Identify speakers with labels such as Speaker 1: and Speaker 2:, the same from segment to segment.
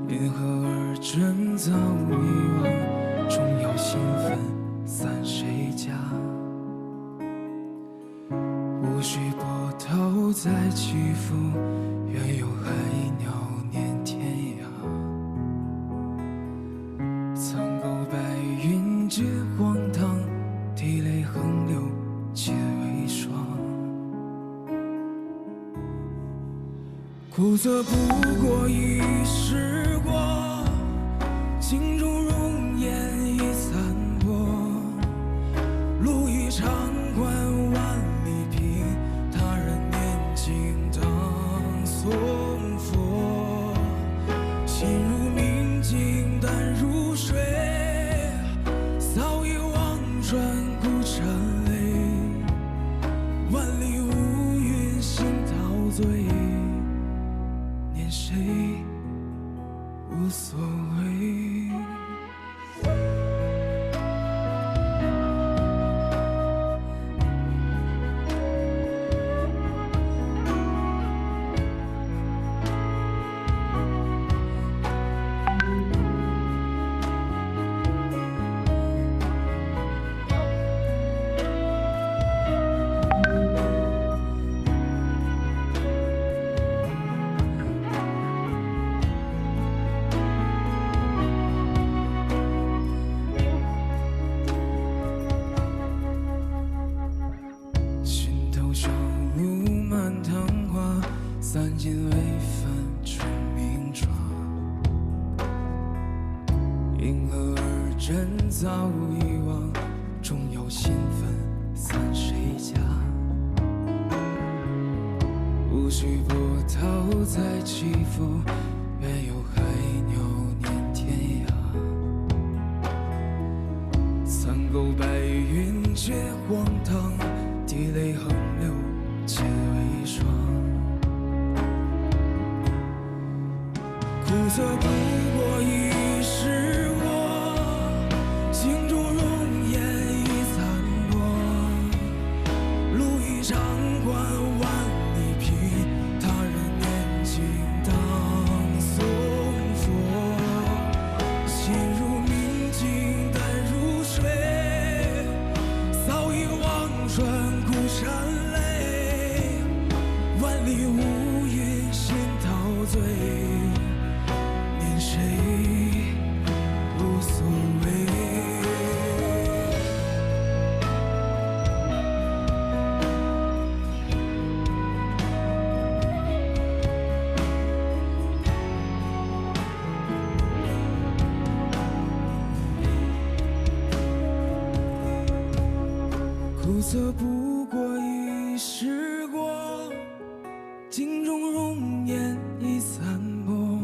Speaker 1: 因何而真早遗忘？终要新纷散谁家？无需波涛再起伏，愿有海鸟念天涯。苍狗白云皆荒唐，涕泪横流皆为霜。苦涩不过一时过，镜中容颜已散薄。路易长关万里平，他人念经当诵佛。心如明镜淡如水，扫一望穿孤山泪。万里无云心陶醉，念谁无所谓。心头小路满塘花，散尽微帆出名抓。因何而真早遗忘？终有新纷散谁家？无需波涛再起伏，愿有海鸟念天涯。苍狗白云皆荒唐，涕泪横流皆为霜。苦涩不过一时过，镜中容颜已残破。路易长关万里平，他人念经当诵佛。心如明镜淡如水，扫一望穿孤山泪。万里无云心陶醉，念谁无所谓。苦涩不过一时过，镜中容颜已散薄。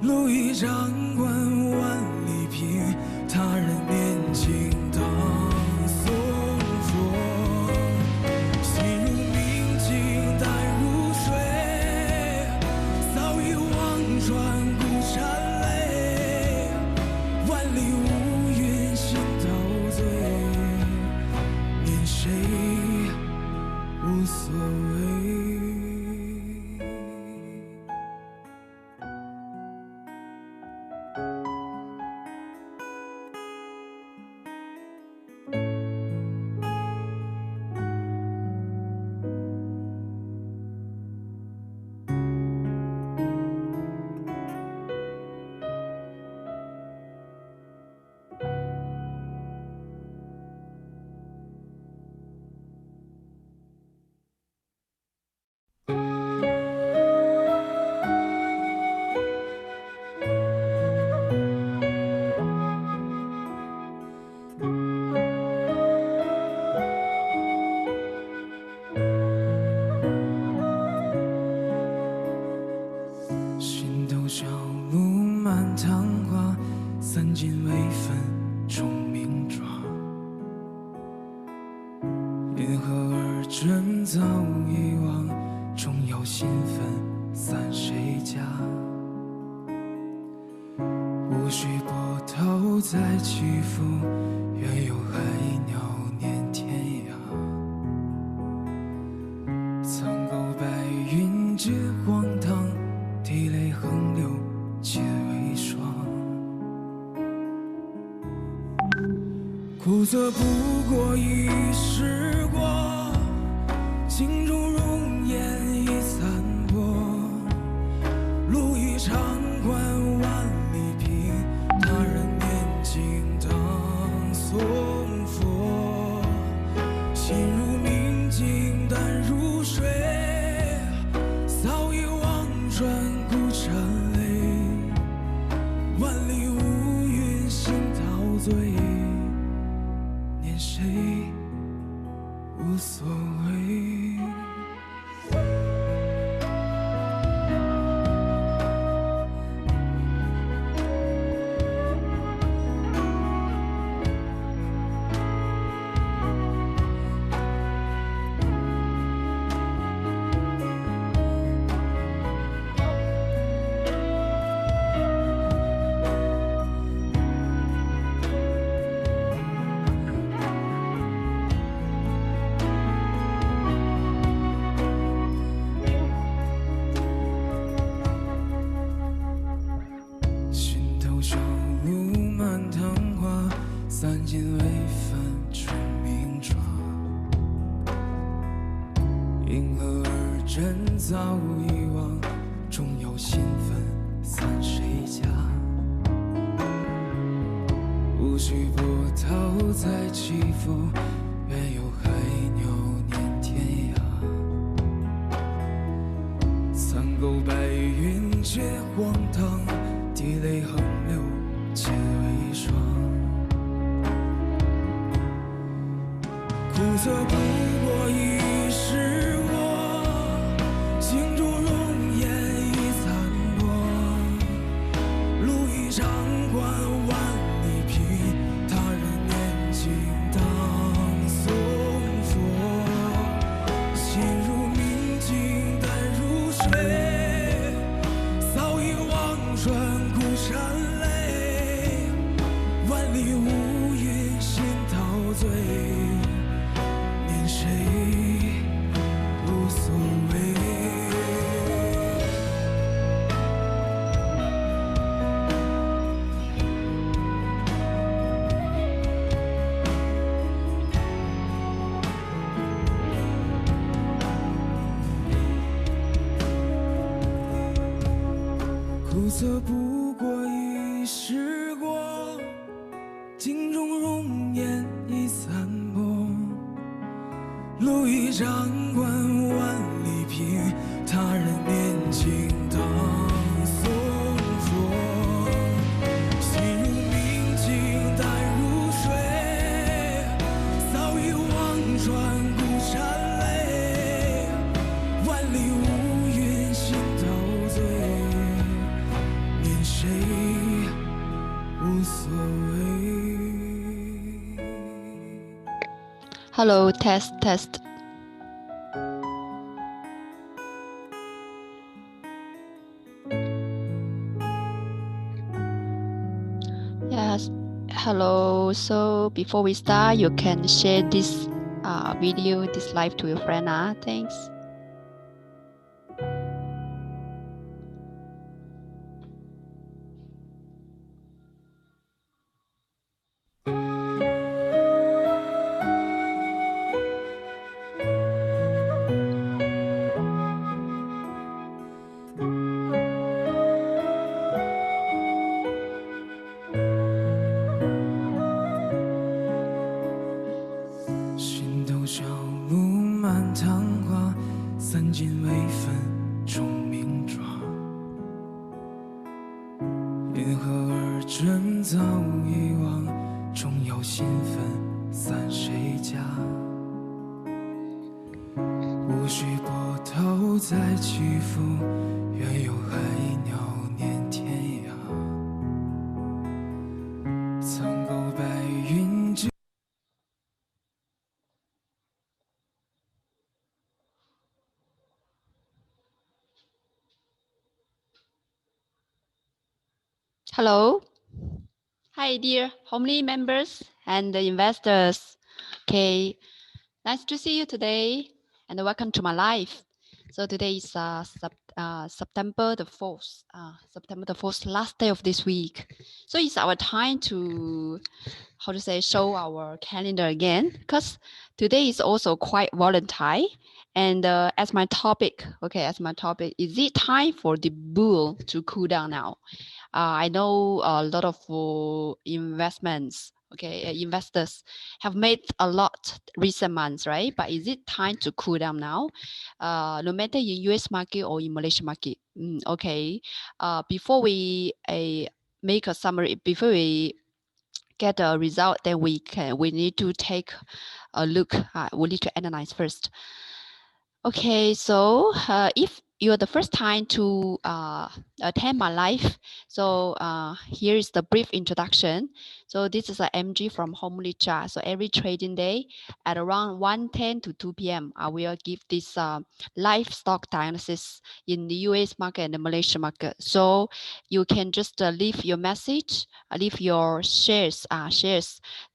Speaker 1: 路易长关万里平，他人念经当诵佛。心如明镜淡如水，扫一望穿孤山泪。万里无云心陶醉，念谁无所谓。心头小路满塘花，散尽微纷终明抓。因何而真早遗忘？终要新纷散谁家？无需波涛再起伏，愿有海鸟念天涯。苍狗白云皆荒唐，涕泪横流苦涩不过已时过，镜中容颜已残破。路已长宽万里平，他人念经当诵佛。心如明镜淡如水，扫一望穿孤山泪。万里无云心陶醉，念谁无所谓。散尽微帆出明窗，因何而真早遗忘？终有新纷散谁家？无需波涛再起伏，愿有海鸟念天涯。苍狗白云皆荒唐，涕泪横流皆为霜。苦涩不过已时过，镜中容颜已残破。路已长宽万里平，他人念经当诵佛。心如明镜淡如水，扫一望穿孤山泪。万里无云心陶醉，谁无所谓。苦涩不过已时过，镜中容颜已残破。路已长宽万里平，他人念经当诵佛。心如明镜淡如水，扫一望穿孤山泪。万里无云心陶醉，念谁无所谓。
Speaker 2: Hello, test, test. Yes, hello. So before we start, you can share this video, this live to your friend. Thanks.
Speaker 1: 人早遗忘，终有新纷散谁家？无需波涛再起伏，愿有海鸟念天涯。苍狗白云间。
Speaker 2: Hello. Hi, dear Homely members and the investors. Okay, nice to see you today and welcome to my live. So today is September the 4th. September the 4th, last day of this week. So it's our time to, how to say, show our calendar again, because today is also quite volatile. And as my topic, is it time for the bull to cool down now? I know a lot of investors have made a lot recent months, right? But is it time to cool down now? No matter in US market or in Malaysia market. Okay. Before we make a summary, before we get a result, then we need to take a look. We need to analyze first. Okay, so if you're the first time to attend my live, so here is the brief introduction. So this is a MG from Home Licha. So every trading day at around 1:10 to 2 p.m., I will give this live stock diagnosis in the US market and the Malaysia market. So you can just leave your message, leave your shares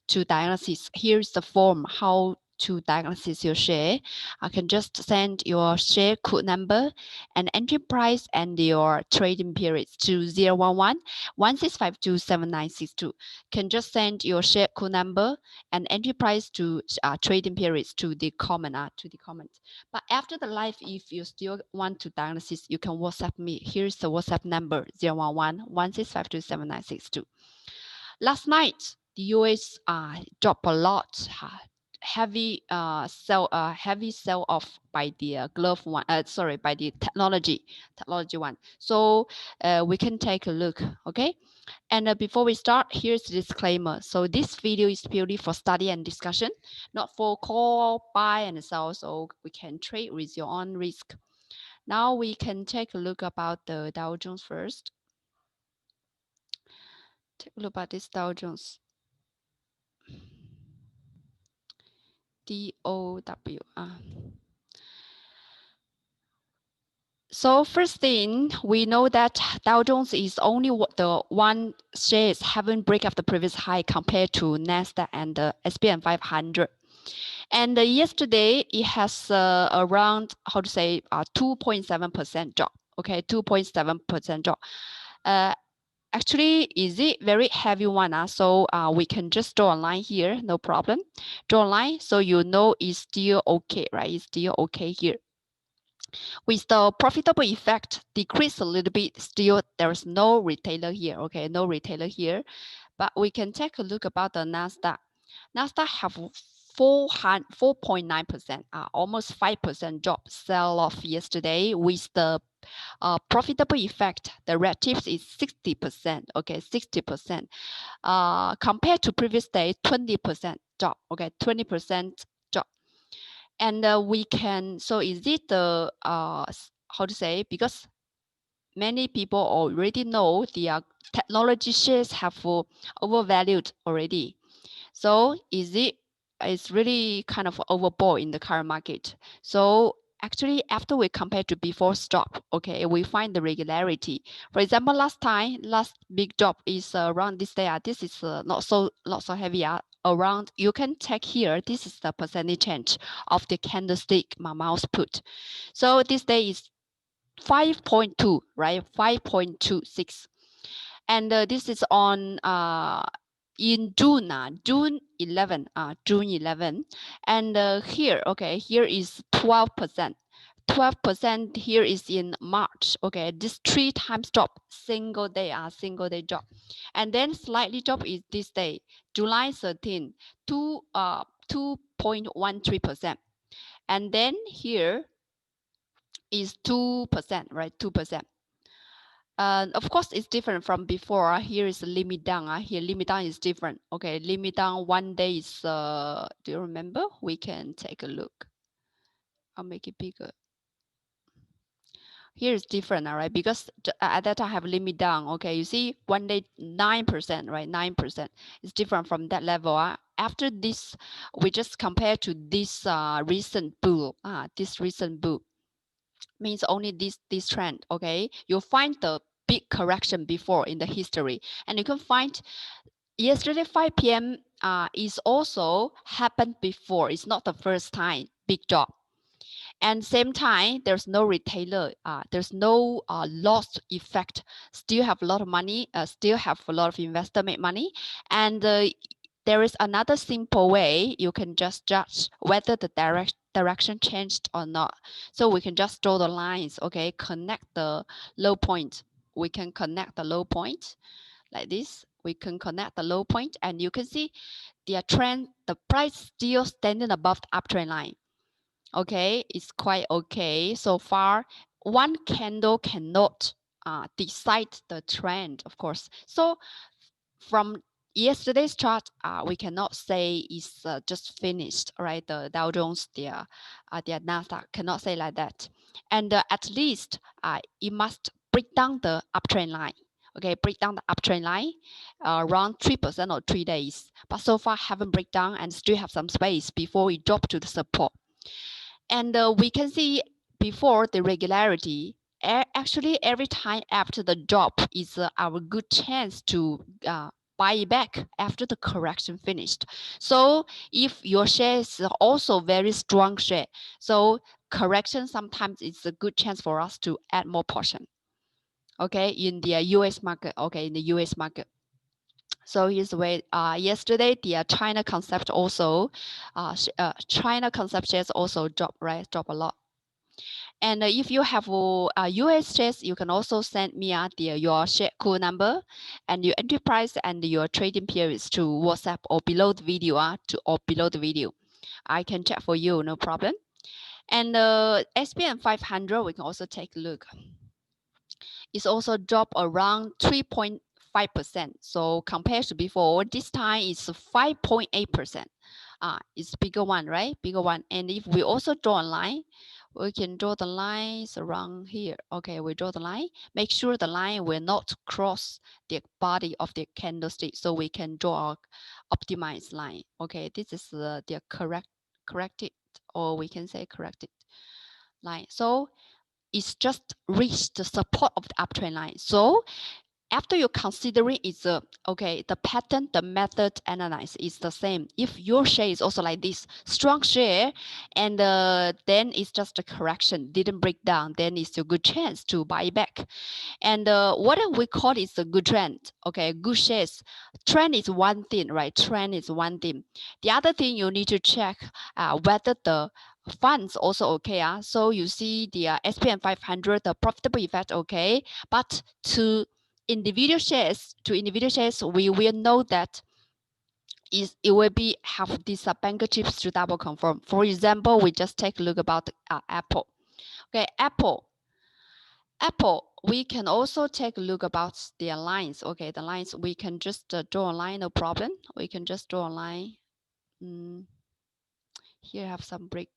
Speaker 2: to diagnosis. Here's the form how to diagnosis your share. I can just send your share code number and entry price and your trading periods to 011-1652-7962. Can just send your share code number and entry price to trading periods to the comment. But after the live, if you still want to diagnosis, you can WhatsApp me. Here's the WhatsApp number 011-1652-7962. Last night, the US dropped a lot. Heavy sell off by the glove one. By the technology one. So we can take a look. Okay. And before we start, here's the disclaimer. So this video is purely for study and discussion, not for call, buy, and sell. So we can trade with your own risk. Now we can take a look about the Dow Jones first. Take a look at this Dow Jones. DOW. So first thing, we know that Dow Jones is only the one shares haven't break up the previous high compared to Nasdaq and the S&P 500. And yesterday it has around 2.7% drop. Okay, 2.7% drop. Actually, is it very heavy one? So we can just draw a line here, no problem. Draw a line so you know it's still okay, right? It's still okay here. With the profitable effect decrease a little bit, still there's no retailer here. Okay, no retailer here. But we can take a look about the Nasdaq. Nasdaq have 4.9%, almost 5% drop sell off yesterday. With the profitable effect, the red tips is 60%. Okay, 60%. Compared to previous day, 20% drop. Okay, 20% drop. And we can, so is it the, because many people already know the technology shares have overvalued already. So it's really kind of overbought in the current market. So actually, after we compare to before stop, okay, we find the regularity. For example, last big drop is around this day. This is not so heavy. Around, you can check here. This is the percentage change of the candlestick mouse put. So this day is 5.2, right? 5.26, and this is on in June, June 11, June 11, and here, okay, here is 12%. 12% here is in March. Okay, this 3 times drop, single day drop, and then slightly drop is this day, July 13, 2.13%, and then here is 2%, right? 2%. Of course, it's different from before. Here is limit down. Here limit down is different. Okay, limit down one day is. Do you remember? We can take a look. I'll make it bigger. Here is different, all right? Because at that time I have limit down. Okay, you see, one day 9%, right? 9%. It's different from that level. After this, we just compare to this recent bull. This recent bull means only this trend. Okay, you'll find the big correction before in the history, and you can find yesterday 5 p.m. Is also happened before. It's not the first time big drop, And same time, there's no retailer, there's no loss effect. Still have a lot of money, still have a lot of investor make money. And there is another simple way you can just judge whether the direction changed or not. So we can just draw the lines, okay, connect the low point. We can connect the low point like this. We can connect the low point, and you can see the trend, the price still standing above the uptrend line. Okay, it's quite okay so far. One candle cannot decide the trend, of course. So from yesterday's chart, we cannot say it's just finished, right? The Dow Jones, the Nasdaq cannot say like that. And at least it must break down the uptrend line. Okay, break down the uptrend line around 3% or 3 days. But so far haven't break down and still have some space before we drop to the support. And we can see before the regularity, actually every time after the drop is our good chance to buy back after the correction finished. So if your share is also very strong share, so correction sometimes it's a good chance for us to add more portion. Okay, in the US market. Okay, in the US market. So here's the way. Yesterday, the China concept also, China concept shares also drop, right? Drop a lot. And if you have US shares, you can also send me your share code number and your entry price and your trading periods to WhatsApp or below the video. I can check for you, no problem. And SPN 500, we can also take a look. It's also dropped around 3.5%. So compared to before, this time it's 5.8%. It's bigger one, right? Bigger one. And if we also draw a line, we can draw the lines around here. Okay, we draw the line. Make sure the line will not cross the body of the candlestick, so we can draw a optimized line. Okay, this is the corrected, or we can say corrected line. So it's just reached the support of the uptrend line. So after you considering it's okay, the pattern, the method analyze is the same. If your share is also like this strong share, and then it's just a correction, didn't break down, then it's a good chance to buy back. And what we call is a good trend. Okay, good shares. Trend is one thing, right? Trend is one thing. The other thing you need to check whether the funds also okay. So you see the SPN 500, the profitable effect okay, but to individual shares, we will know that it will be have these bank chips to double confirm. For example, we just take a look about Apple. Okay, Apple, we can also take a look about their lines. Okay, the lines, we can just draw a line, no problem. We can just draw a line. Here have some break.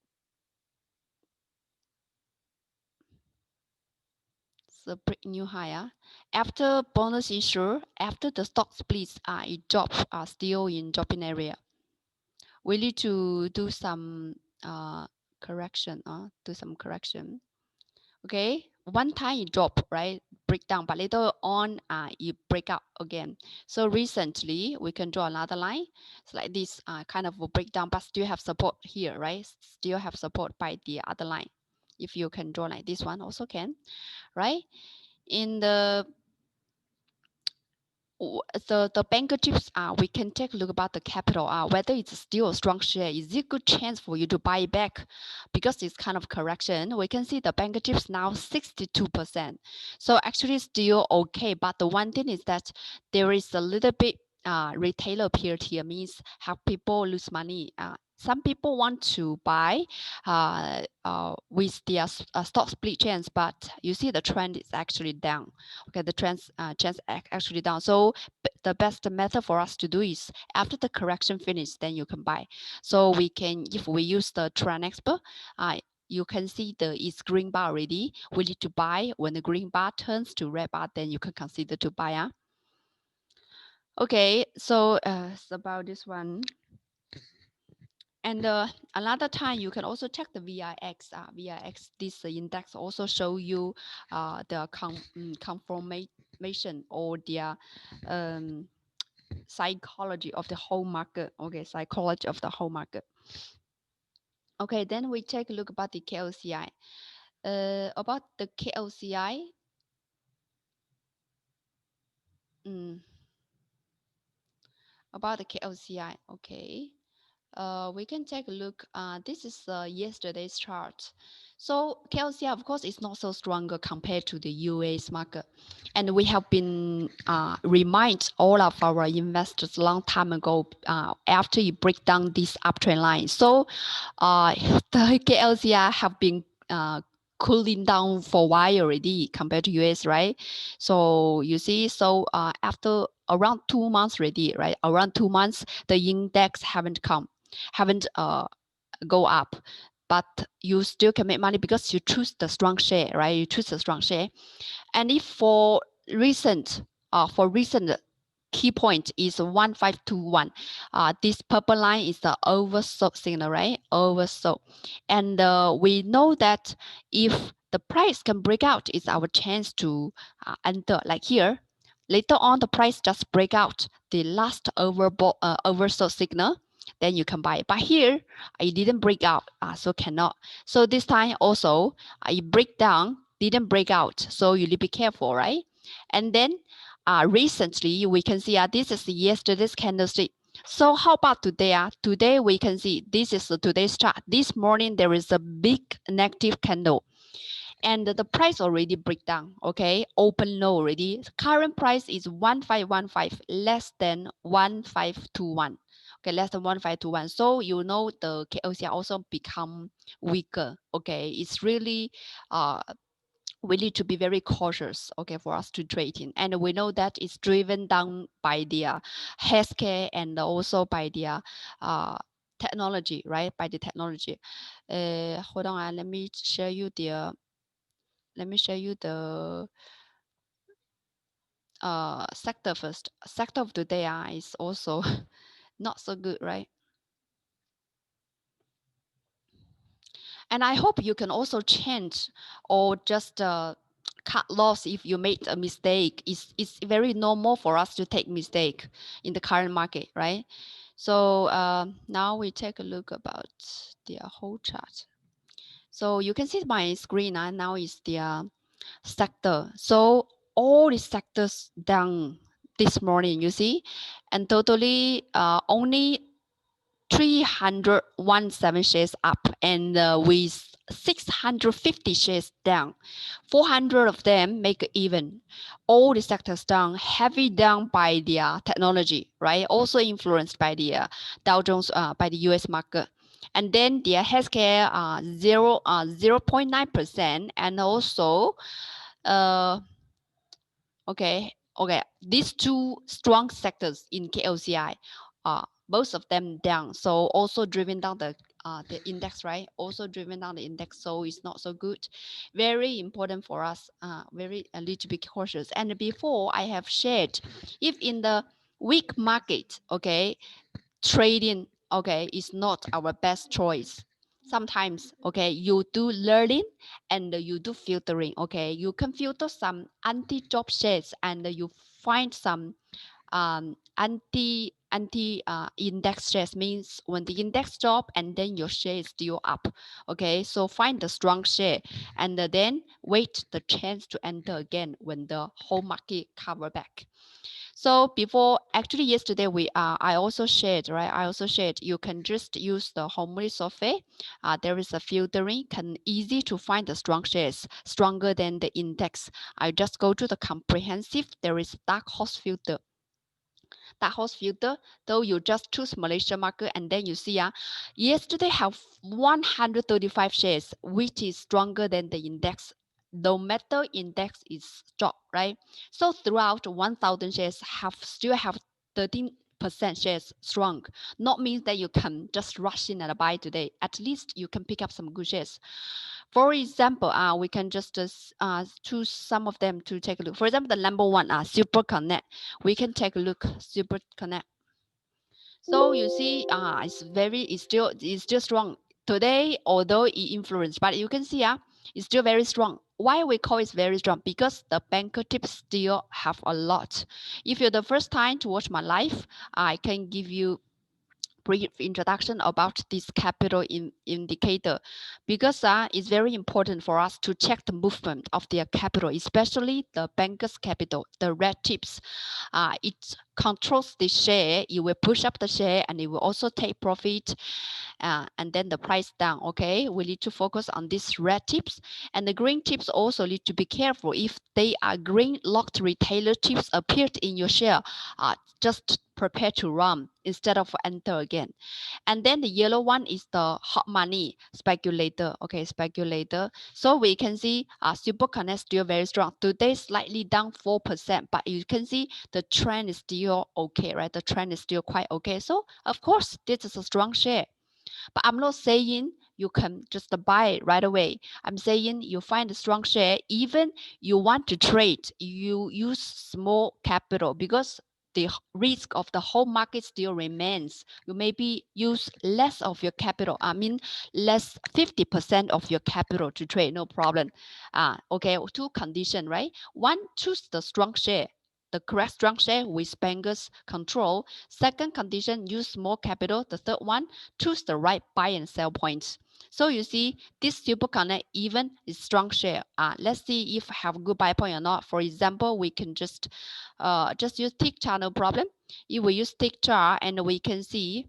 Speaker 2: The break new higher. After bonus issue, after the stock splits, it drops still in dropping area. We need to do some correction. Do some correction. Okay, one time it drop, right? Break down, but later on it break up again. So recently we can draw another line. It's like this kind of a breakdown, but still have support here, right? Still have support by the other line. If you can draw like this one, also can, right? In the bank chips, we can take a look about the capital, whether it's still a strong share. Is it a good chance for you to buy back? Because it's kind of correction. We can see the bank chips now 62%. So actually still okay. But the one thing is that there is a little bit retailer period here, means have people lose money. Some people want to buy with their stock split chance, but you see the trend is actually down. Okay, the trends chance actually down. So the best method for us to do is after the correction finish, then you can buy. So we can, if we use the trend expert, you can see it's green bar already. We need to buy when the green bar turns to red bar, then you can consider to buy. Okay, so it's about this one. And another time you can also check the VIX. VIX, this index also show you the confirmation or the psychology of the whole market. Okay, psychology of the whole market. Okay, then we take a look about the KLCI. About the KLCI, mm, about the KLCI, okay. We can take a look. This is yesterday's chart. So KLCI, of course, is not so stronger compared to the US market. And we have been remind all of our investors long time ago after you break down this uptrend line. So the KLCI have been cooling down for a while already compared to US, right? So you see, so after around 2 months already, right? Around 2 months, the index haven't go up, but you still can make money because you choose the strong share, right? You choose the strong share. And if for recent key point is 1521, this purple line is the oversold signal, right? Oversold. And we know that if the price can break out, it's our chance to enter. Like here, later on the price just break out the last oversold signal, then you can buy it. But here it didn't break out, so cannot. So this time also it break down, didn't break out, so you need to be careful, right? And then recently we can see this is yesterday's candlestick. So how about today? Today we can see this is today's chart. This morning there is a big negative candle, and the price already break down. Okay, open low already. Current price is 1515, less than 1521. Okay, less than 1521. So you know the KOC also become weaker. Okay, it's really we need to be very cautious, okay, for us to trade in. And we know that it's driven down by the healthcare and also by the technology, right? By the technology. Hold on, let me show you the sector first. Sector of the day is also not so good, right? And I hope you can also change or just cut loss if you made a mistake. It's very normal for us to take mistake in the current market, right? So now we take a look about the whole chart. So you can see my screen now is the sector. So all the sectors down this morning, you see, and totally only 317 shares up, and with 650 shares down, 400 of them make even. All the sectors down, heavy down by the technology, right? Also influenced by the Dow Jones, by the US market. And then the healthcare 0.9%, and also okay, these two strong sectors in KLCI, both of them down. So also driven down the index, right? Also driven down the index, so it's not so good. Very important for us. Very a little bit cautious. And before I have shared, if in the weak market, okay, trading, okay, is not our best choice. Sometimes, okay, you do learning and you do filtering, okay. You can filter some anti-job shares and you find some anti index shares, means when the index drop and then your share is still up, okay. So find the strong share and then wait the chance to enter again when the whole market cover back. So before, actually yesterday I also shared, right? I also shared you can just use the Homely software. There is a filtering, can easy to find the strong shares, stronger than the index. I just go to the comprehensive. There is dark horse filter. Dark horse filter, though you just choose Malaysia market and then you see yesterday have 135 shares, which is stronger than the index. No matter index is dropped, right? So throughout 1,000 shares still have 13% shares strong. Not means that you can just rush in and buy today. At least you can pick up some good shares. For example, we can just choose some of them to take a look. For example, the number one, Super Connect. We can take a look, Super Connect. So you see, it's still strong today, although it influenced, but you can see, it's still very strong. Why we call it very strong? Because the banker tips still have a lot. If you're the first time to watch my live, I can give you brief introduction about this capital indicator, because it's very important for us to check the movement of their capital, especially the banker's capital, the red tips. It controls the share. It will push up the share and it will also take profit, and then the price down. Okay, we need to focus on these red tips, and the green tips also need to be careful. If they are green locked retailer tips appeared in your share, just prepare to run instead of enter again. And then the yellow one is the hot money speculator. Okay, speculator. So we can see Super Connect still very strong. Today slightly down 4%, but you can see the trend is still okay, right? The trend is still quite okay. So of course, this is a strong share. But I'm not saying you can just buy it right away. I'm saying you find a strong share, even you want to trade, you use small capital, because the risk of the whole market still remains. You maybe use less of your capital. I mean, less 50% of your capital to trade, no problem. Okay, two conditions, right? One, choose the strong share, the correct strong share with bankers control. Second condition, use small capital. The third one, choose the right buy and sell points. So you see, this Super Connect even is strong share. Let's see if have good buy point or not. For example, we can just use tick chart, no problem. If we use tick chart, and we can see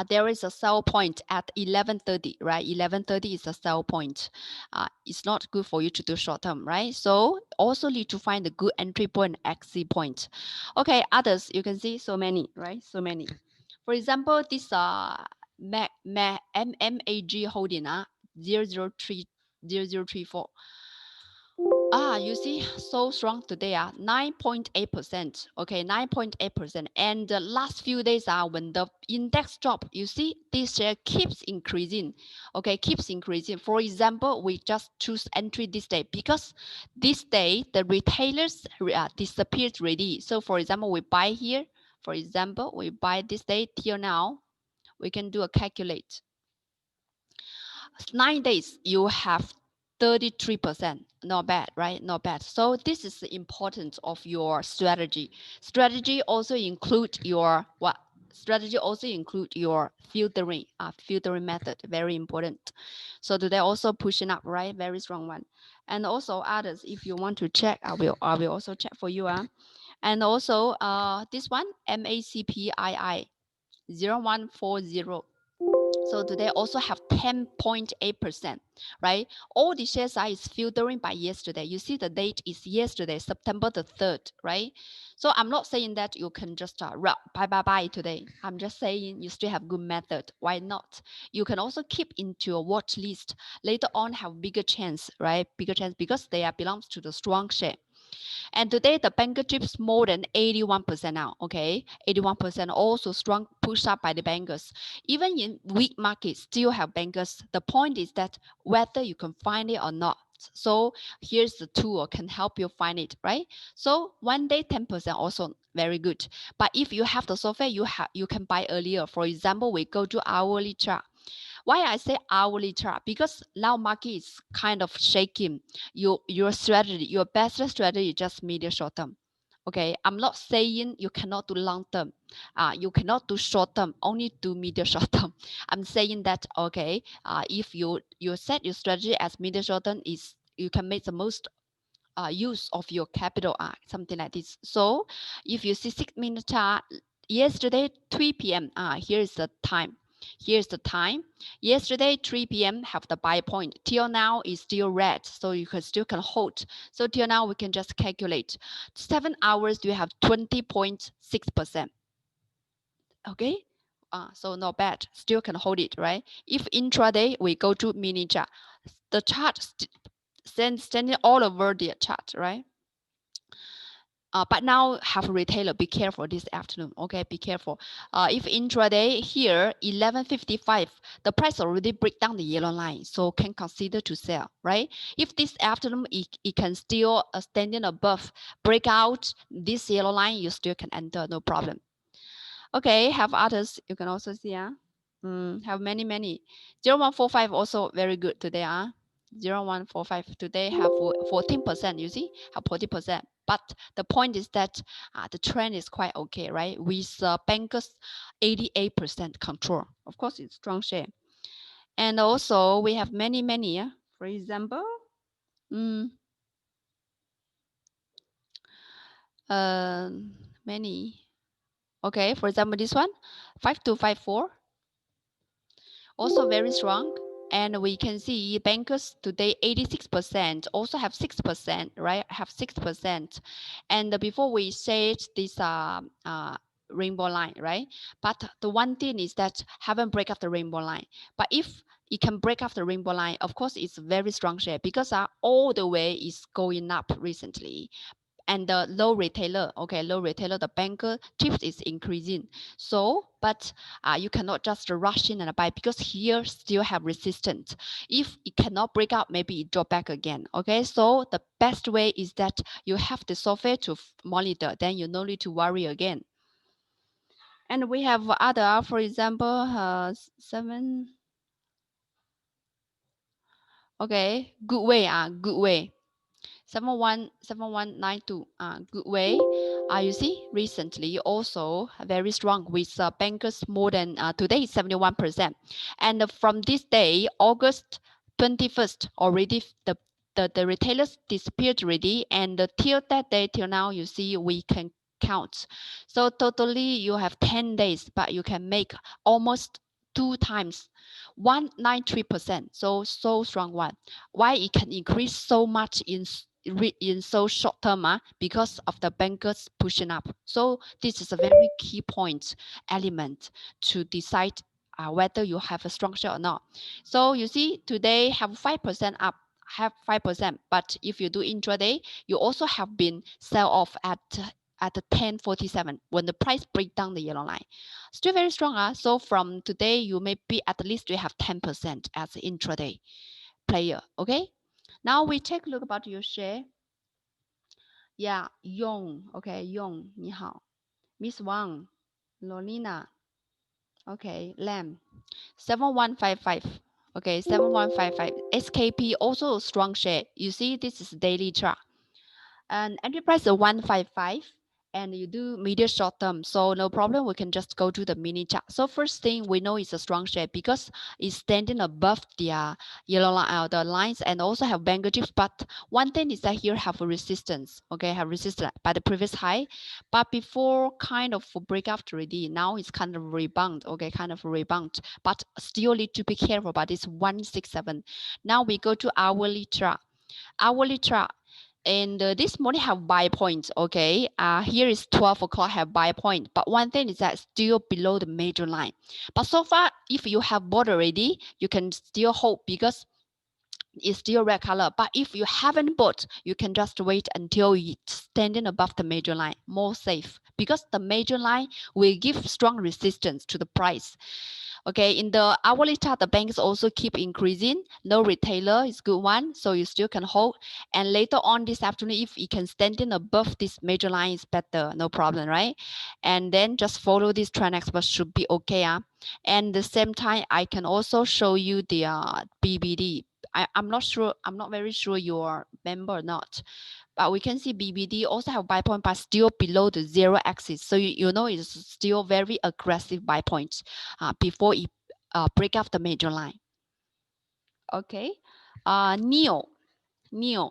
Speaker 2: there is a sell point at 11:30, right? 11:30 is a sell point. It's not good for you to do short term, right? So also need to find a good entry point, exit point. Okay, others, you can see so many, right? So many. For example, this MMAG holding 0030034. You see, so strong today, 9.8%. Okay, 9.8%. And the last few days, when the index drop, you see, this share keeps increasing. Okay, keeps increasing. For example, we just choose entry this day because this day the retailers disappeared already. So for example, we buy here. For example, we buy this day till now. We can do a calculate. 9 days, you have 33%. Not bad, right? Not bad. So this is the importance of your strategy. Strategy also include your what? Strategy also include your filtering method. Very important. So today also pushing up, right? Very strong one. And also others, if you want to check, I will also check for you. And also this one, MACPII 0140. So today also have 10.8%, right? All the shares is filtering by yesterday. You see the date is yesterday, September the 3rd, right? So I'm not saying that you can just buy today. I'm just saying you still have good method. Why not? You can also keep into your watch list. Later on have bigger chance, right? Bigger chance because they belongs to the strong share. And today the banker chips more than 81% now, okay? 81% also strong push up by the bankers. Even in weak markets, still have bankers. The point is that whether you can find it or not. So here's the tool can help you find it, right? So one day 10% also very good. But if you have the software, you can buy earlier. For example, we go to hourly chart. Why I say hourly chart? Because now market is kind of shaking. Your strategy, your best strategy is just medium short term. Okay, I'm not saying you cannot do long term. You cannot do short term, only do medium short term. I'm saying that okay, if you set your strategy as medium short term, is you can make the most use of your capital, something like this. So if you see 6-minute chart, yesterday 3 p.m. Here is the time. Here's the time. Yesterday 3 p.m. have the buy point. Till now is still red, so you can still hold. So till now we can just calculate. 7 hours you have 20.6%. Okay. So not bad. Still can hold it, right? If intraday we go to mini chart, the chart standing all over the chart, right? But now have a retailer, be careful this afternoon, okay? Be careful. If intraday here, 11:55, the price already break down the yellow line, so can consider to sell, right? If this afternoon it can still standing above, break out this yellow line, you still can enter, no problem. Okay, have others, you can also see, have many. 0145 also very good today, 0.145 today have 14%. You see, have 40%. But the point is that the trend is quite okay, right? With bankers 88% control. Of course, it's strong share. And also we have many. For example, many. Okay, for example, this one, 5254. Also very strong. And we can see bankers today 86% also have 6%, right? Have 6%. And before we said this rainbow line, right? But the one thing is that haven't break up the rainbow line. But if it can break up the rainbow line, of course it's very strong share because all the way is going up recently. And the low retailer, the banker tips is increasing. So, but you cannot just rush in and buy because here still have resistance. If it cannot break out, maybe it drop back again. Okay, so the best way is that you have the software to monitor, then you no need to worry again. And we have other, for example, 7. Okay, good way. 7192, good way. You see, recently also very strong with bankers more than today 71%. And from this day, August 21st, already the retailers disappeared already. And till that day, till now, you see, we can count. So totally you have 10 days, but you can make almost 2 times 193%. So strong one. Why it can increase so much in so short term? Because of the bankers pushing up. So this is a very key point element to decide whether you have a strong share or not. So you see today have 5% up, have 5%, but if you do intraday, you also have been sell off at 1047 when the price break down the yellow line. Still very strong. So from today, you may be at least you have 10% as intraday player. Okay. Now we take a look about your share. Yeah, Yong. Okay, Yong, 你好. Miss Wang, Lolina. Okay, Lam. 7155. Okay, 7155. SKP also a strong share. You see, this is daily chart. And enterprise is 155. And you do medium short term, so no problem. We can just go to the mini chart. So first thing we know is a strong share because it's standing above the yellow line, the lines, and also have banker chips. But one thing is that here have a resistance. Okay, have resistance by the previous high, but before kind of breakout already. Now it's kind of rebound. Okay, kind of rebound, but still need to be careful about this 167. Now we go to hourly chart. Hourly chart. And this morning have buy points. Okay, here is 12 o'clock have buy point, but one thing is that still below the major line. But so far, if you have bought already, you can still hold because it's still red color. But if you haven't bought, you can just wait until it's standing above the major line, more safe, because the major line will give strong resistance to the price. Okay, in the hourly chart, the banks also keep increasing. No retailer is good one, so you still can hold. And later on this afternoon, if you can stand in above this major line, is better, no problem, right? And then just follow this trend expert should be okay. And the same time, I can also show you the BBD. I'm not sure. I'm not very sure you're member or not. But we can see BBD also have buy point, but still below the zero axis. So you know it's still very aggressive buy points before it break up the major line. Okay, NEO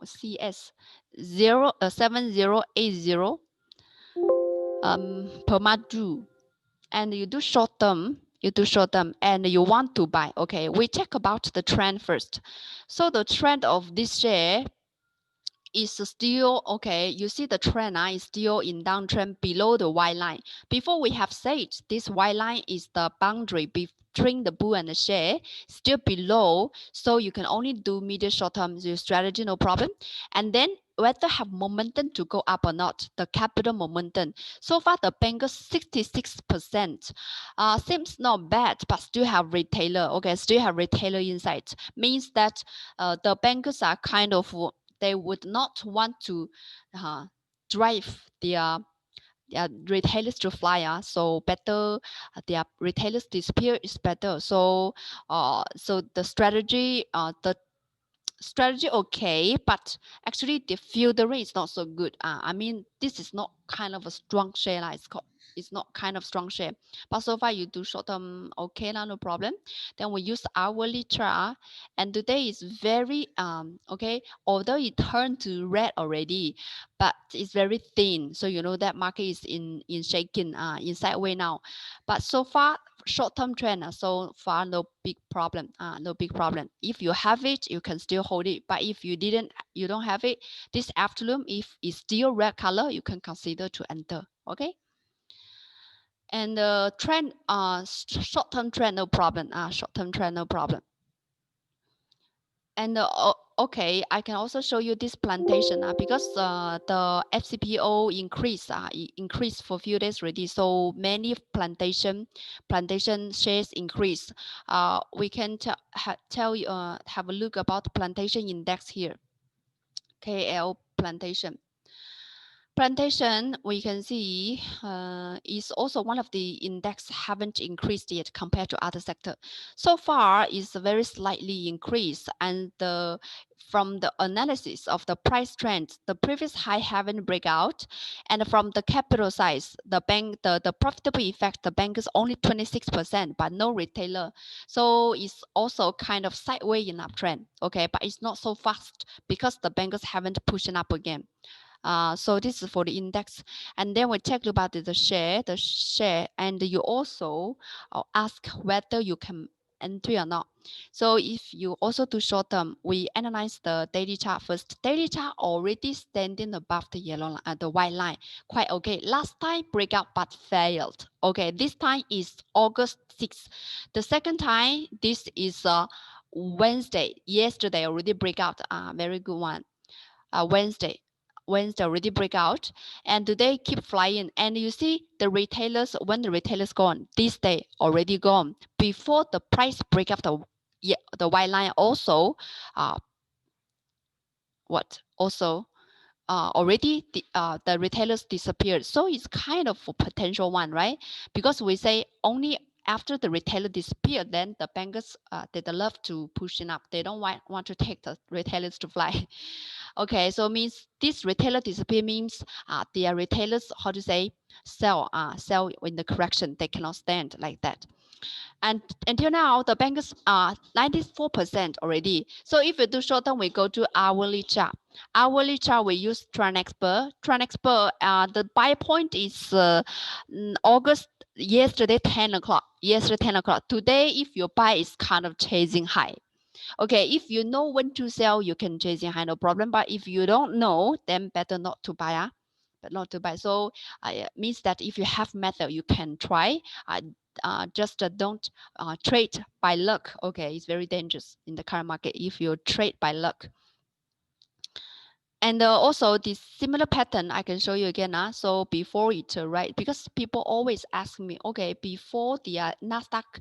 Speaker 2: CS 7080 per Madu, and you do short term. And you want to buy. Okay, we check about the trend first. So the trend of this share is still okay. You see the trend is still in downtrend below the white line. Before we have said this white line is the boundary between the bull and the share, still below. So you can only do medium short term strategy, no problem. And then whether have momentum to go up or not, the capital momentum. So far the banker 66%. Seems not bad, but still have retailer. Okay, still have retailer inside. Means that the bankers are kind of, they would not want to drive their retailers to fly. So better their retailers disappear is better. So so the strategy, strategy okay, but actually the filtering is not so good. I mean, this is not kind of a strong share. It's not kind of strong share. But so far you do short term okay now, no problem. Then we use hourly chart, and today is very okay. Although it turned to red already, but it's very thin. So you know that market is in shaking in sideways now. But so far short-term trend, so far no big problem. No big problem. If you have it, you can still hold it. But if you don't have it, this afternoon, if it's still red color, you can consider to enter. Okay. And the trend, short-term trend, no problem. Short-term trend, no problem. And okay, I can also show you this plantation because the FCPO increased for a few days already. So many plantation shares increase. We can tell you have a look about plantation index here. KL plantation. Plantation, we can see is also one of the index haven't increased yet compared to other sector. So far, is very slightly increased, and from the analysis of the price trend, the previous high haven't break out, and from the capital size, the profitable effect, the bank is only 26%, but no retailer, so it's also kind of sideways in uptrend. Okay, but it's not so fast because the bankers haven't pushing up again. So this is for the index, and then we take about the share, and you also ask whether you can enter or not. So if you also do short term, we analyze the daily chart first. Daily chart already standing above the yellow line, the white line, quite okay. Last time breakout but failed. Okay, this time is August 6th. The second time, this is Wednesday. Yesterday already breakout. Very good one. Wednesday already break out, and today keep flying. And you see the retailers, when the retailers gone, this day already gone before the price break up the white line. Also already the retailers disappeared. So it's kind of a potential one, right? Because we say only after the retailer disappeared, then the bankers they love to pushing up. They don't want to take the retailers to fly. Okay, so means this retailer disappear means their retailers, how to say, sell in the correction. They cannot stand like that. And until now, the bankers are 94% already. So if we do short term, we go to hourly chart. Hourly chart, we use TrendExpert. TrendExpert, the buy point is August, yesterday 10 o'clock. Yesterday 10 o'clock. Today, if you buy, it's kind of chasing high. Okay, if you know when to sell, you can chasing high, no problem. But if you don't know, then better not to buy. But not to buy. So it means that if you have method, you can try. Just don't trade by luck. Okay, it's very dangerous in the current market if you trade by luck. And also this similar pattern I can show you again. So before it, right, because people always ask me, okay, before the Nasdaq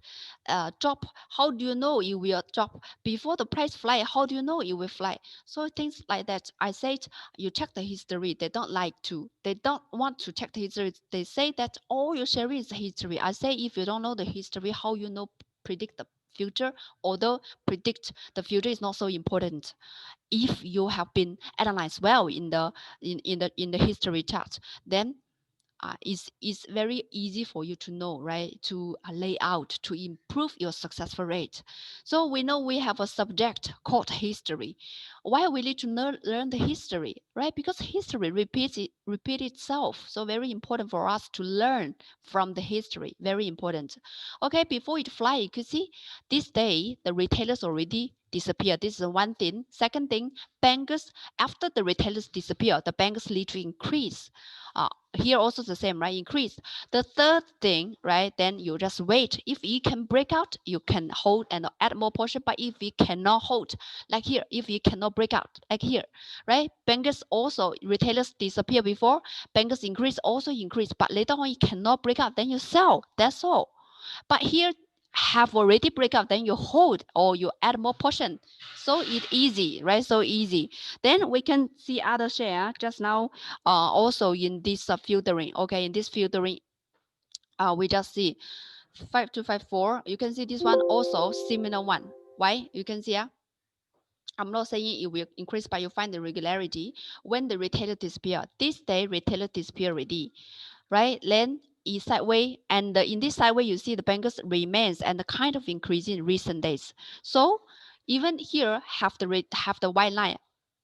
Speaker 2: drop, how do you know it will drop? Before the price fly, how do you know it will fly? So things like that. I said you check the history. They don't like to. They don't want to check the history. They say that all you share is history. I say if you don't know the history, how you know predict the future? Although predict the future is not so important if you have been analyzed well in the history chart, then it's very easy for you to know, right? To lay out to improve your successful rate. So we know we have a subject called history. Why we need to learn the history, right? Because history repeat itself. So very important for us to learn from the history. Very important. Okay, before it fly, you could see this day the retailers already disappear. This is one thing. Second thing, bankers, after the retailers disappear, the bankers need to increase. Here also the same, right? Increase. The third thing, right? Then you just wait. If you can break out, you can hold and add more portion. But if you cannot hold, like here, if you cannot break out, like here, right? Bankers also, retailers disappear before, bankers increase, also increase. But later on, you cannot break out, then you sell. That's all. But here, have already break out, then you hold or you add more portion. So it's easy, right? So easy. Then we can see other share just now also in this filtering. Okay, in this filtering, we just see 5254. You can see this one also similar one. Why? You can see I'm not saying it will increase, but you find the regularity when the retailer disappear. This day retailer disappear already, right? Then is sideways, and in this sideways you see the bankers remains and the kind of increase in recent days. So even here have the white line.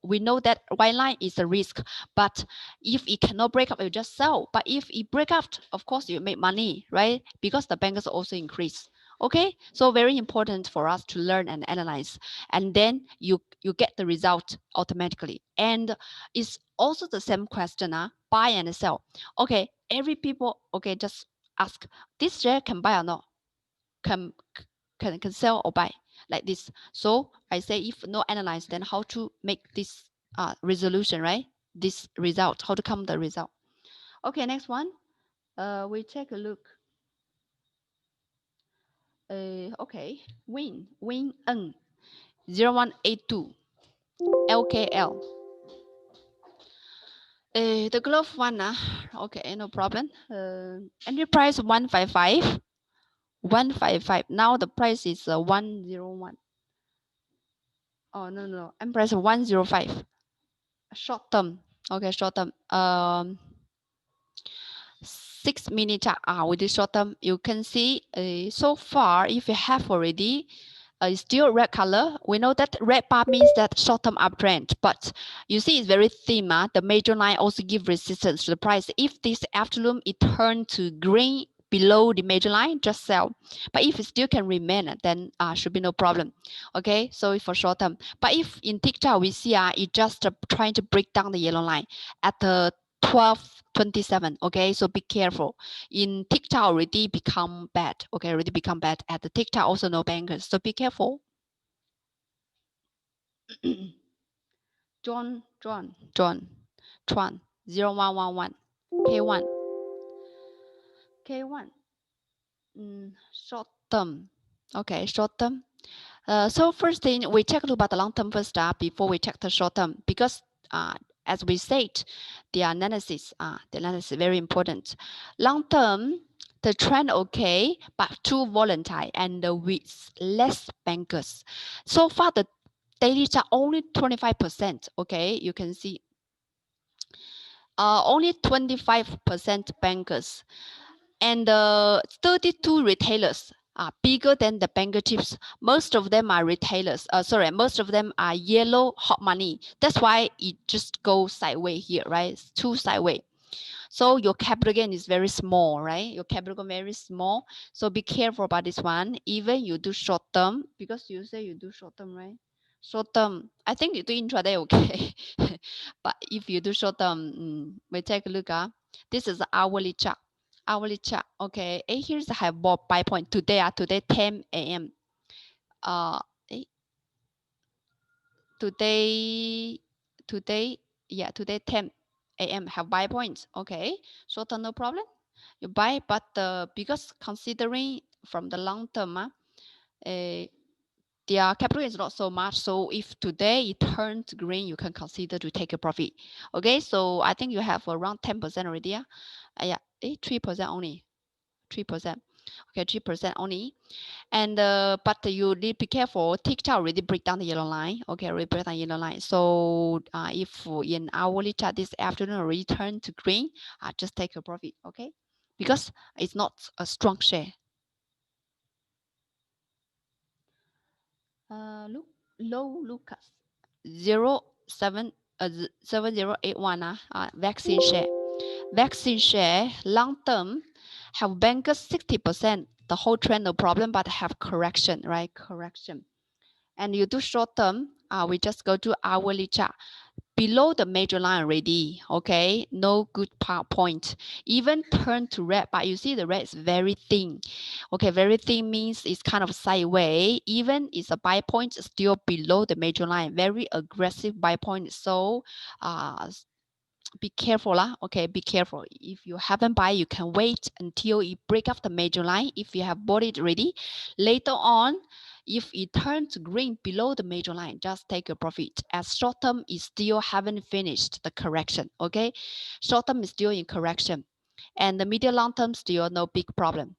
Speaker 2: We know that white line is a risk, but if it cannot break up, you just sell. But if it break up, of course you make money, right? Because the bankers also increase. Okay, so very important for us to learn and analyze, and then you get the result automatically. And it's also the same question, buy and sell. Okay, every people, okay, just ask, this share can buy or not? Can sell or buy, like this. So I say, if no analyze, then how to make this resolution, right? This result, how to come the result. Okay, next one. We take a look. Okay, win N 0182 LKL. The glove one, okay, no problem. Entry price 155. 155. Now the price is 101. Oh, no. I'm price 105. Short term. Okay, short term. 6 minute chart. With this short term, you can see so far, if you have already still red color, we know that red bar means that short term uptrend, but you see it's very thin. The major line also give resistance to the price. If this afternoon it turned to green below the major line, just sell. But if it still can remain, then should be no problem. Okay, so for short term. But if in tick chart we see it just trying to break down the yellow line at the 1227. Okay, so be careful. In tick chart already become bad. Okay, already become bad. At the tick chart also no bankers, so be careful. John 0111 K1 short term. Okay, short term. So first thing, we check about the long term first before we check the short term, because as we said, the analysis very important. Long term, the trend okay, but too volatile and with less bankers. So far, the daily chart only 25%. Okay, you can see only 25% bankers, and 32 retailers are bigger than the banker chips. Most of them are retailers. Most of them are yellow hot money. That's why it just goes sideways here, right? It's too sideways. So your capital gain is very small, right? Your capital gain very small. So be careful about this one. Even you do short term, because you say you do short term, right? Short term, I think you do intraday, okay. But if you do short term, we take a look. This is the hourly chart. Hourly chart, okay. Here's the high buy point today. Today 10 a.m. Today 10 a.m. have buy points. Okay, short term no problem. You buy, but because considering from the long term, their capital is not so much. So if today it turns green, you can consider to take a profit. Okay, so I think you have around 10% already. Yeah, 3% only. 3%. Okay, 3% only. And but you need to be careful. Tick chart already break down the yellow line. Okay, already break down yellow line. So if in hourly chart this afternoon already turn to green, just take a profit. Okay, because it's not a strong share. Look, low Lucas 7081. Vaccine share. Vaccine share long term have bankers 60%. The whole trend no problem, but have correction, right? Correction. And you do short term, we just go to hourly chart. Below the major line already, okay? No good point. Even turn to red, but you see the red is very thin. Okay, very thin means it's kind of sideways. Even it's a buy point, still below the major line. Very aggressive buy point. So be careful. Okay, be careful. If you haven't buy, you can wait until it break up the major line. If you have bought it already, later on, if it turns green below the major line, just take a profit. As short term is still haven't finished the correction. Okay, short term is still in correction, and the medium long term still no big problem.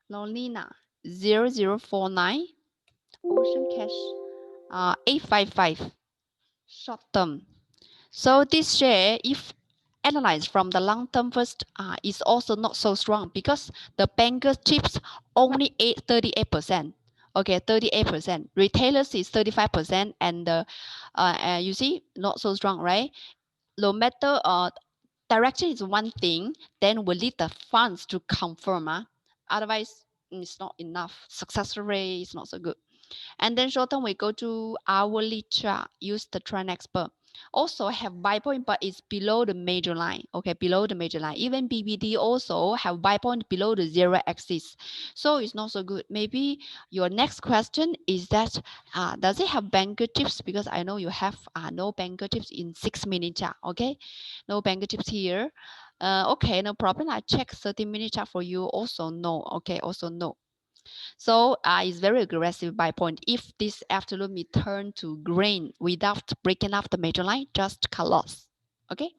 Speaker 2: Lolina 0049 Ocean Cash. 855 short term. So this share, if analyzed from the long term first, is also not so strong because the banker chips only 38%. Okay, 38%. Retailers is 35%, and you see, not so strong, right? No matter direction is one thing, then we need the funds to confirm. Otherwise, it's not enough. Success rate is not so good. And then short term, we go to hourly chart, use the trend expert. Also have buy point, but it's below the major line. Okay, below the major line. Even BBD also have buy point below the zero axis. So it's not so good. Maybe your next question is that, does it have banker tips? Because I know you have no banker tips in 6-minute chart. Okay, no banker tips here. Okay, no problem. I check 30-minute chart for you. Also no. Okay, also no. So it's very aggressive buy point. If this afternoon we turn to green without breaking up the major line, just cut loss. Okay.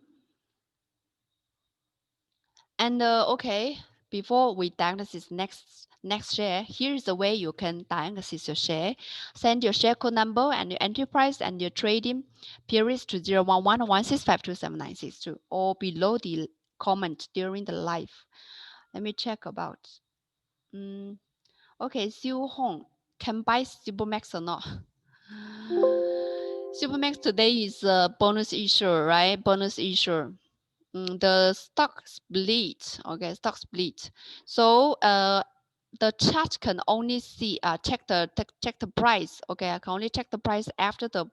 Speaker 2: And okay, before we diagnosis next share, here is the way you can diagnosis your share. Send your share code number and your entry price and your trading periods to 01116527962 or below the comment during the live. Let me check about. Okay, Siu Hong, can buy Supermax or not? Supermax today is a bonus issue, right? Bonus issue. The stock split. Okay, stock split. So the chart can only see check the price. Okay, I can only check the price after the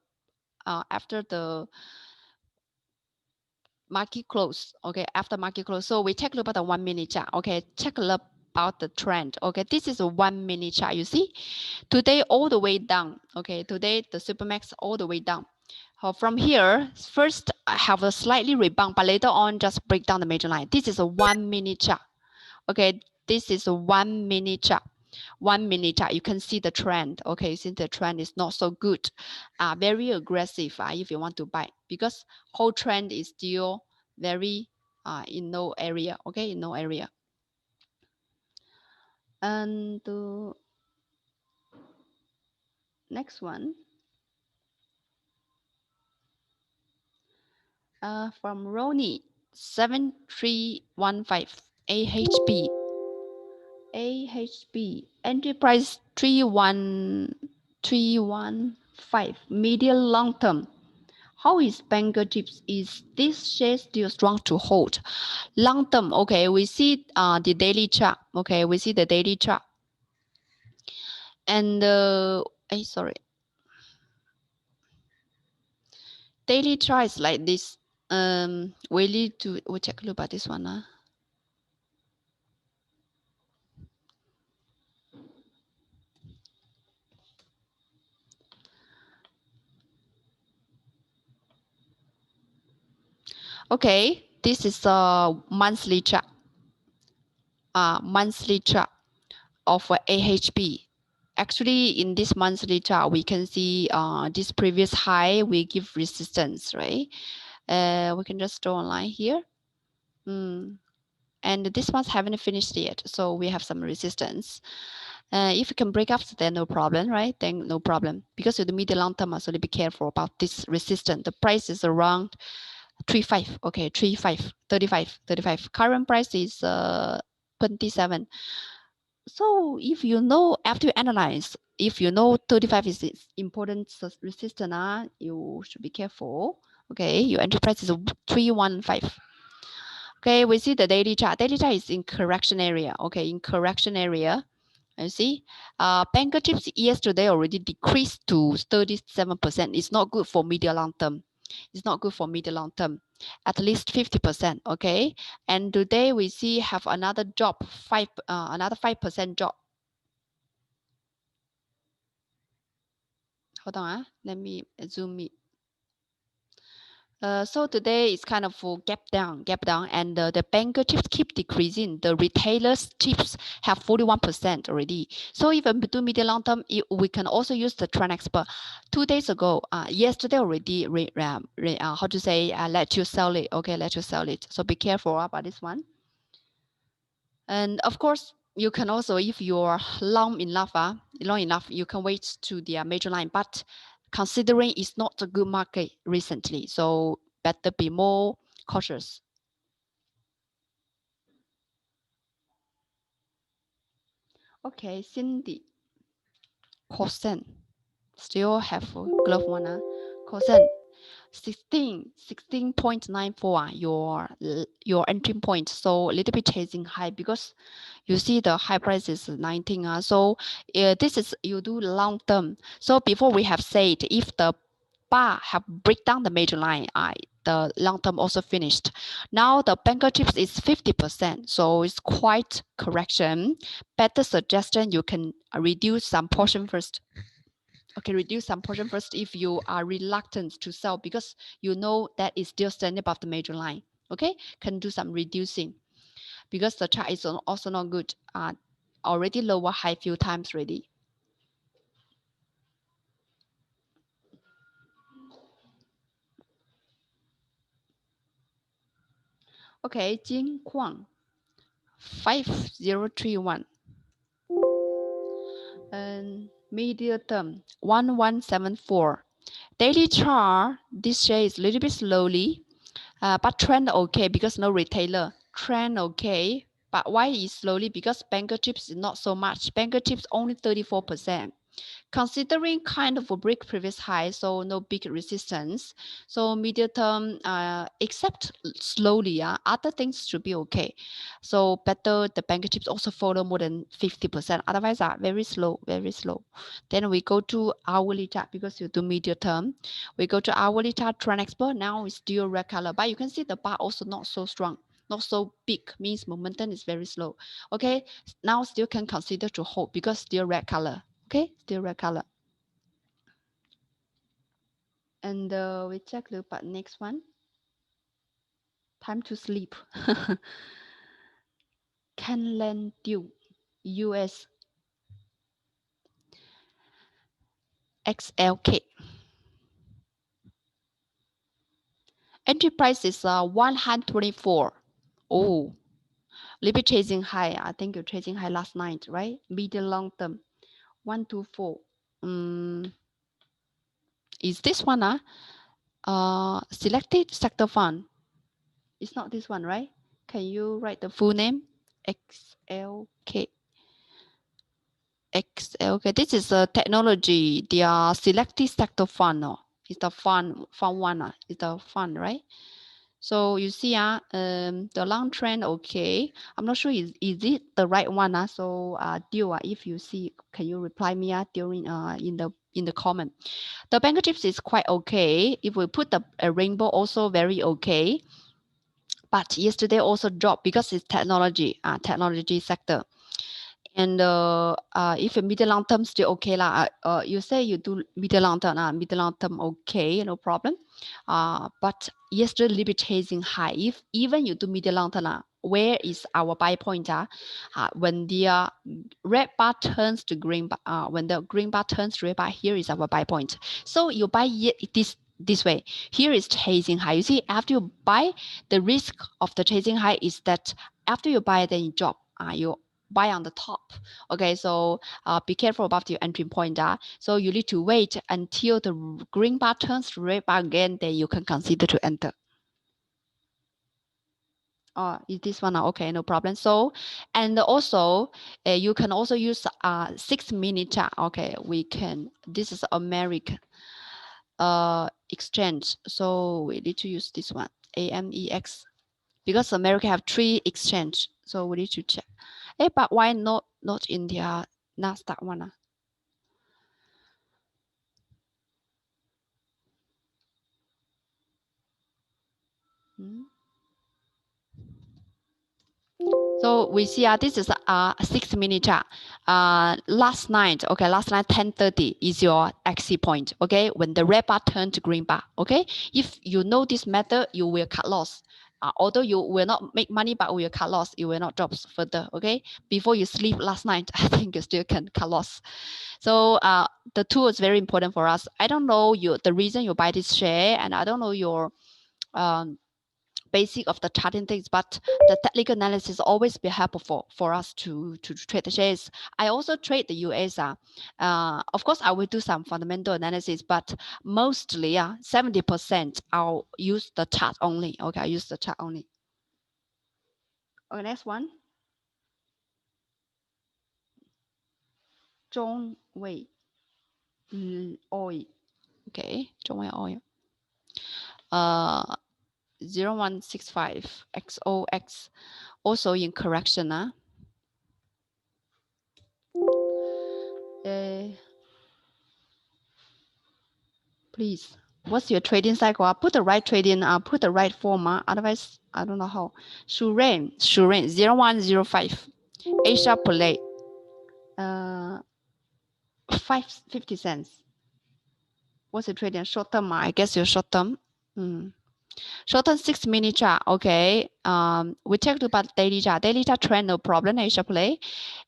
Speaker 2: market close. Okay, after market close. So we take a look at the 1-minute chart. Okay, check a look about the trend. Okay, this is a 1-minute chart. You see, today all the way down. Okay, today the Supermax all the way down. From here, first I have a slightly rebound, but later on just break down the major line. This is a 1-minute chart. Okay, this is a 1-minute chart. 1-minute chart, you can see the trend. Okay, since the trend is not so good, very aggressive if you want to buy, because whole trend is still very in no area. Okay, in no area. And the next one from Ronnie 7315 AHB. AHB entry price 31315 medium long term. How is banker tips? Is this share still strong to hold? Long term, okay, we see the daily chart. Okay, we see the daily chart. And sorry. Daily chart is like this. We need to check a look at this one. Okay, this is a monthly chart. Monthly chart of AHB. Actually, in this monthly chart, we can see this previous high, we give resistance, right? We can just draw a line here. And this one's haven't finished yet, so we have some resistance. If you can break up, then no problem, right? Then no problem. Because with the medium long term, so be careful about this resistance. The price is around 35. Okay, 35, 35, 35. Current price is 27. So if you know, after you analyze, if you know 35 is important resistance, you should be careful. Okay, your entry price is 315. Okay, we see the daily chart. Daily chart is in correction area. Okay, in correction area. You see, banker chips yesterday already decreased to 37%. It's not good for medium long term. It's not good for medium long term. At least 50%. Okay, and today we see have another drop, another 5% drop. Hold on, let me zoom it. So today it's kind of gap down, and the banker chips keep decreasing. The retailers chips have 41% already. So even between medium long term, we can also use the trend expert. 2 days ago, yesterday already, how to say, let you sell it. Okay, let you sell it. So be careful about this one. And of course, you can also, if you're long enough, you can wait to the major line. But considering it's not a good market recently. So better be more cautious. Okay, Cindy. Kosen. Still have glove one. Kosen. 16.94 your entry point, so a little bit chasing high because you see the high price is 19 so this is you do long term. So before we have said if the bar have break down the major line, the long term also finished. Now the banker chips is 50%, so it's quite correction. Better suggestion, you can reduce some portion first. Okay, reduce some portion first if you are reluctant to sell because you know that is still standing above the major line. Okay, can do some reducing because the chart is also not good. Already lower high few times already. Okay, Jinguang 5031 and medium term 1174. Daily chart, this share is a little bit slowly, but trend okay because no retailer. Trend okay, but why is slowly? Because banker chips is not so much. Banker chips only 34%. Considering kind of a break previous high, so no big resistance. So medium term, except slowly, other things should be okay. So better the banker chips also follow more than 50%. Otherwise, very slow, very slow. Then we go to hourly chart because you do medium term. We go to hourly chart, trend expert. Now it's still red color, but you can see the bar also not so strong. Not so big, means momentum is very slow. Okay, now still can consider to hold because still red color. Okay, still red color. And we check the next one. Time to sleep. Canland Dew, US XLK. Entry price is 124. Oh, little bit chasing high. I think you're chasing high last night, right? Medium long term, 124. Is this one? Selected sector fund. It's not this one, right? Can you write the full name? XLK. XLK. This is a technology. They are selected sector fund. It's the fund one. It's the fund, right? So you see, the long trend, okay. I'm not sure is it the right one. So Dio, if you see, can you reply me during in the comment? The banker chips is quite okay. If we put the rainbow, also very okay. But yesterday also dropped because it's technology sector. And if a middle long term still okay lah. You say you do middle long term okay, no problem. But yesterday a little bit chasing high. If even you do middle long term, where is our buy point? When the red bar turns to green bar, when the green bar turns red bar, here is our buy point. So you buy this way. Here is chasing high. You see, after you buy, the risk of the chasing high is that after you buy, then you drop. You buy on the top. Okay, so be careful about your entry point. So you need to wait until the green bar turns red bar again, then you can consider to enter. Is this one? Okay, no problem. So, and also you can also use 6 minute chart. Okay, we can, this is American exchange. So we need to use this one, AMEX, because America have 3 exchange. So we need to check. But why not in their NASDAQ one? So we see this is a 6 minute chart. Last night 10:30 is your exit point. Okay, when the red bar turned to green bar. Okay, if you know this method, you will cut loss. Although you will not make money, but will cut loss. You will not drop further. Okay, before you sleep last night, I think you still can cut loss. So the tool is very important for us. I don't know the reason you buy this share, and I don't know your basic of the charting things, but the technical analysis always be helpful for us to trade the shares. I also trade the US. Of course, I will do some fundamental analysis, but mostly 70% I'll use the chart only. Okay, I use the chart only. Okay, next one. Zhongwei Oil. Okay, Zhongwei Oil. 0165 XOX, also in correction. Please, what's your trading cycle? Put the right trading, put the right form. Otherwise, I don't know how. Shuren 0105 Asia Play 550 cents. What's the trading? Short term? I guess you're short term. Short term 6-minute chart. Okay. We talked about daily chart. Daily chart trend, no problem. Asia Play,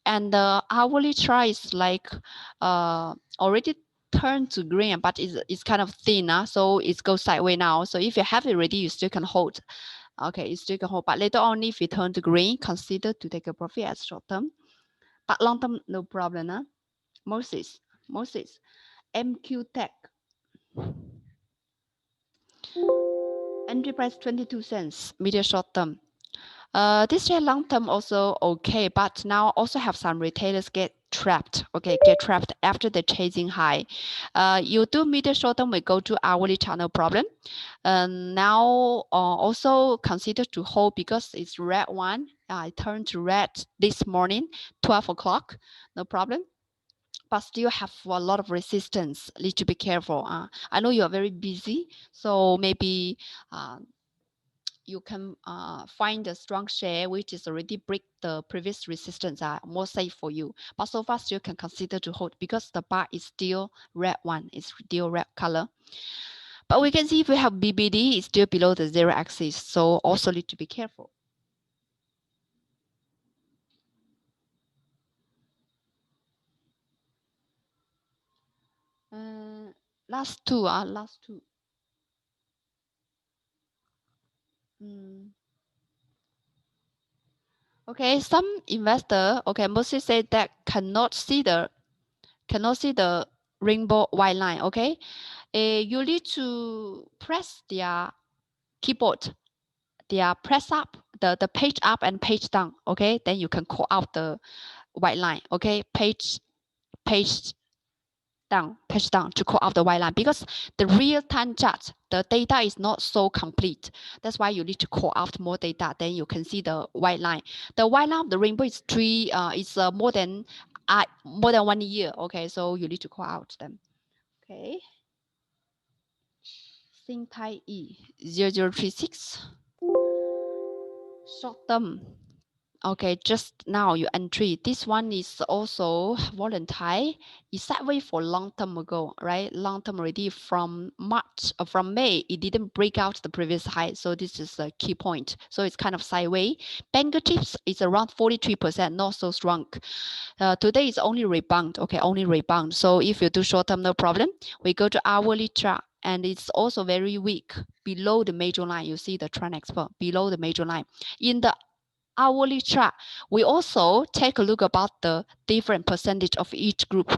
Speaker 2: and the hourly chart is like already turned to green, but it's kind of thin, so it goes sideways now. So if you have it ready, you still can hold. Okay, you still can hold, but later on, if it turn to green, consider to take a profit as short term. But long term, no problem. Moses, MQ Tech. Entry price 22 cents, medium short term. This year long term also okay, but now also have some retailers get trapped. Okay, get trapped after the chasing high. You do medium short term, we go to hourly channel problem. Now also consider to hold because it's red one. I turned to red this morning, 12 o'clock, no problem. But still have a lot of resistance. Need to be careful. I know you are very busy, so maybe you can find a strong share which is already break the previous resistance, more safe for you. But so far you can consider to hold because the bar is still red one, it's still red color. But we can see if we have BBD, it's still below the zero axis, so also need to be careful. Last two. Okay, some investor, okay, mostly say that cannot see the rainbow white line. Okay, you need to press their keyboard, their press up, the page up and page down. Okay, then you can call out the white line. Okay, page down to call out the white line, because the real-time chart, the data is not so complete. That's why you need to call out more data. Then you can see the white line. The white line of the rainbow is more than 1 year. Okay, so you need to call out them. Okay. Xintai E 0036. Short term. Okay, just now you entry. This one is also volatile. It's sideways for long term ago, right? Long term already from May, it didn't break out the previous high. So this is a key point. So it's kind of sideways. Banker tips is around 43%, not so strong. Today is only rebound. Okay, only rebound. So if you do short term, no problem. We go to hourly chart. And it's also very weak below the major line. You see the trend expert below the major line. In the hourly chart, we also take a look about the different percentage of each group.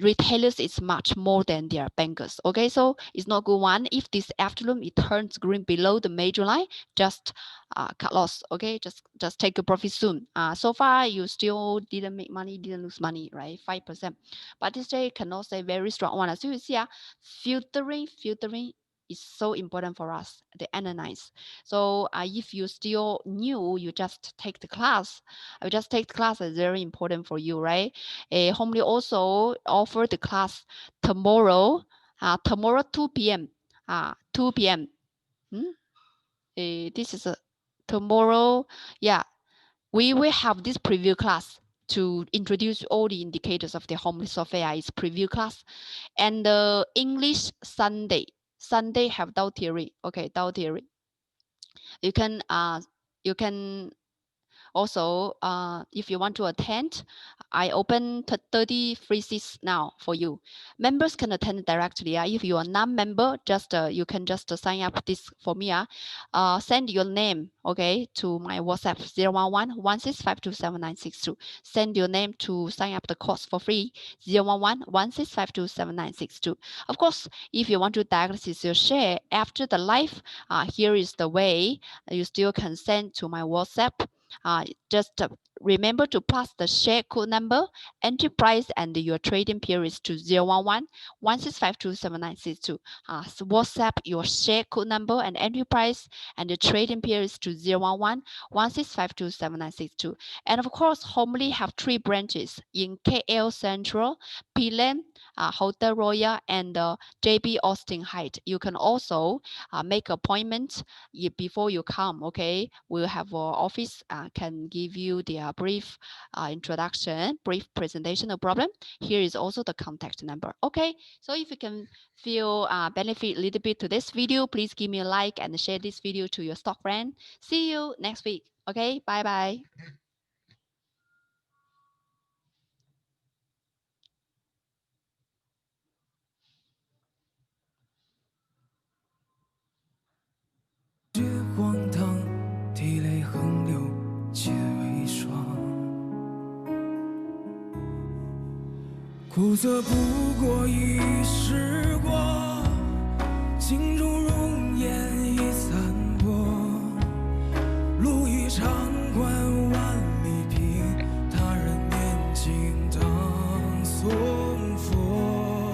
Speaker 2: Retailers is much more than their bankers. Okay, so it's not good one. If this afternoon it turns green below the major line, just cut loss. Okay, just take a profit soon. So far you still didn't make money, didn't lose money, right? 5%. But this day cannot say very strong one. As you see, filtering is so important for us, the analyze. So if you still new, you just take the class. Just take the class is very important for you, right? Homely also offer the class tomorrow, tomorrow 2 p.m. 2 p.m. This is tomorrow. Yeah, we will have this preview class to introduce all the indicators of the Homely software. Is preview class, and the English Sunday have Dow theory. Okay, Dow theory. You can Also, if you want to attend, I open 30 free seats now for you. Members can attend directly. If you are non-member, just you can just sign up this for me. Send your name, okay, to my WhatsApp 011-16527962. Send your name to sign up the course for free 011-16527962. Of course, if you want to diagnosis your share after the live, here is the way. You still can send to my WhatsApp. Just remember to pass the share code number, entry price, and your trading periods to 011-16527962. So WhatsApp your share code number and entry price and the trading periods to 011-16527962. And of course, Homely have 3 branches in KL Central, Pilam, Hotel Royal, and JB Austin Heights. You can also make appointment before you come, okay? We'll have our office can give you the brief introduction, brief presentation, no problem. Here is also the contact number, okay? So if you can feel benefit a little bit to this video, please give me a like and share this video to your stock friend. See you next week, okay? Bye-bye.
Speaker 1: 血荒唐，涕泪横流，皆为霜。苦涩不过一时过，镜中容颜已散薄。路易长关万里平，他人念经当诵佛。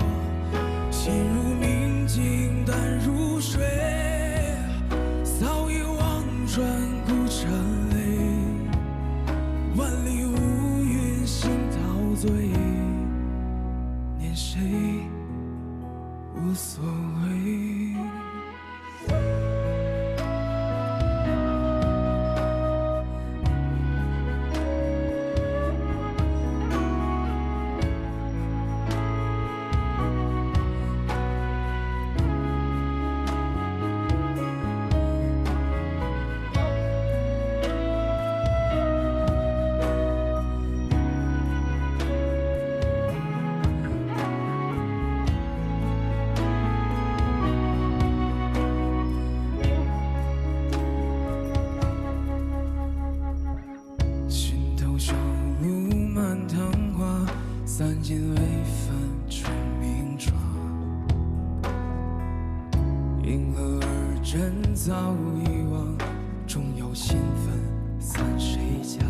Speaker 1: 心如明镜，淡如水。早已望穿孤山泪，万里无云心陶醉，念谁无所谓。三尽微分出名状，因何而真早遗忘？终有新纷散谁家？